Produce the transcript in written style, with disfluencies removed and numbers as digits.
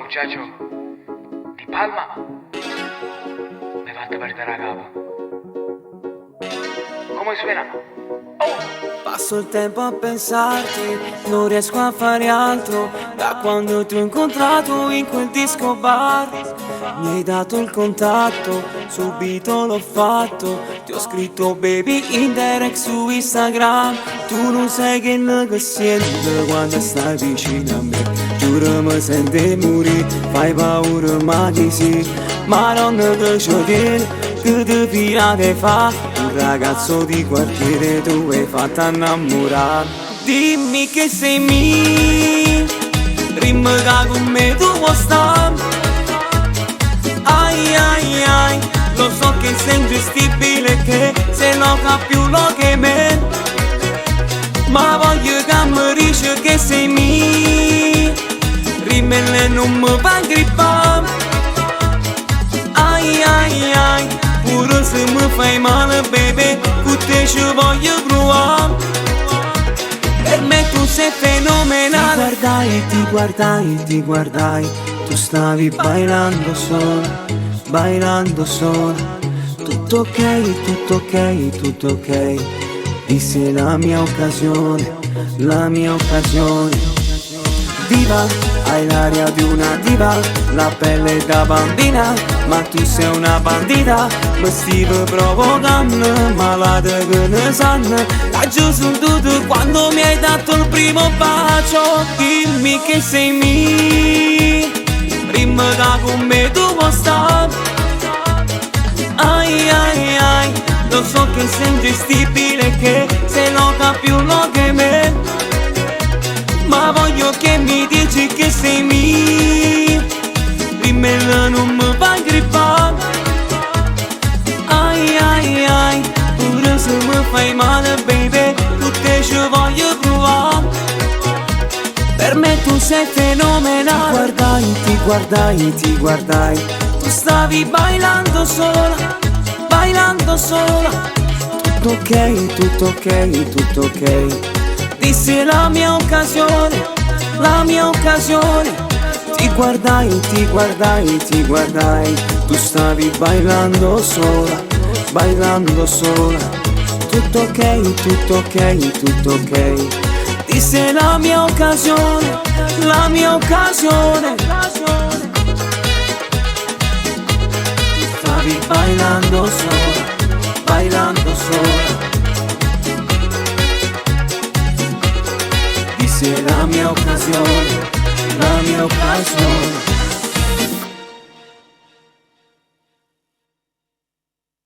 muchacho, di palma, me basta perder la capa. Come suena? Passo il tempo a pensarti, non riesco a fare altro da quando ti ho incontrato in quel disco bar. Mi hai dato il contatto, subito l'ho fatto. Ti ho scritto baby in direct su Instagram. Tu non sai che ne sento quando stai vicino a me. Giuro mi senti morire, fai paura ma di sì. Ma non ne lascio dire che ti pirate fa. Un ragazzo di quartiere tu hai fatto innamorare. Dimmi che sei mio, rimanga con me tu vuoi stare. Ai ai ai, lo so che sei ingestibile, che se no fa più lo che me. Ma voglio che mi dici che sei mio, rimane non mi fa grippare. Ai ai ai, pure se mi fai male baby, con te ci voglio provare. Per me tu sei fenomenale. Ti guardai, ti guardai, tu stavi bailando sola. Tutto ok, tutto ok, tutto ok. Dissi la mia occasione. Diva, hai l'aria di una diva, la pelle da bambina, ma tu sei una bandita. Mi stive provocando, malata che ne sanno. Laggiù sul tutto quando mi hai dato il primo bacio. Dimmi che sei mio, rimanga con me tu vuoi stare. Ai ai ai, lo so che sei ingestibile, che se lo più lo che me. Ma voglio che mi dici che sei mio, rimane non mi fa grippare. Ai ai ai, pure se mi fai male baby, tu te ci voglio provare. Per me tu sei fenomenale. Ti guardai, tu stavi bailando sola. Tutto ok, tutto ok, tutto ok. Dissi la mia occasione. Ti guardai, tu stavi bailando sola. Tutto ok, tutto ok, tutto ok. Dissi la mia occasione. Stavi bailando sola. Dissi la mia occasione.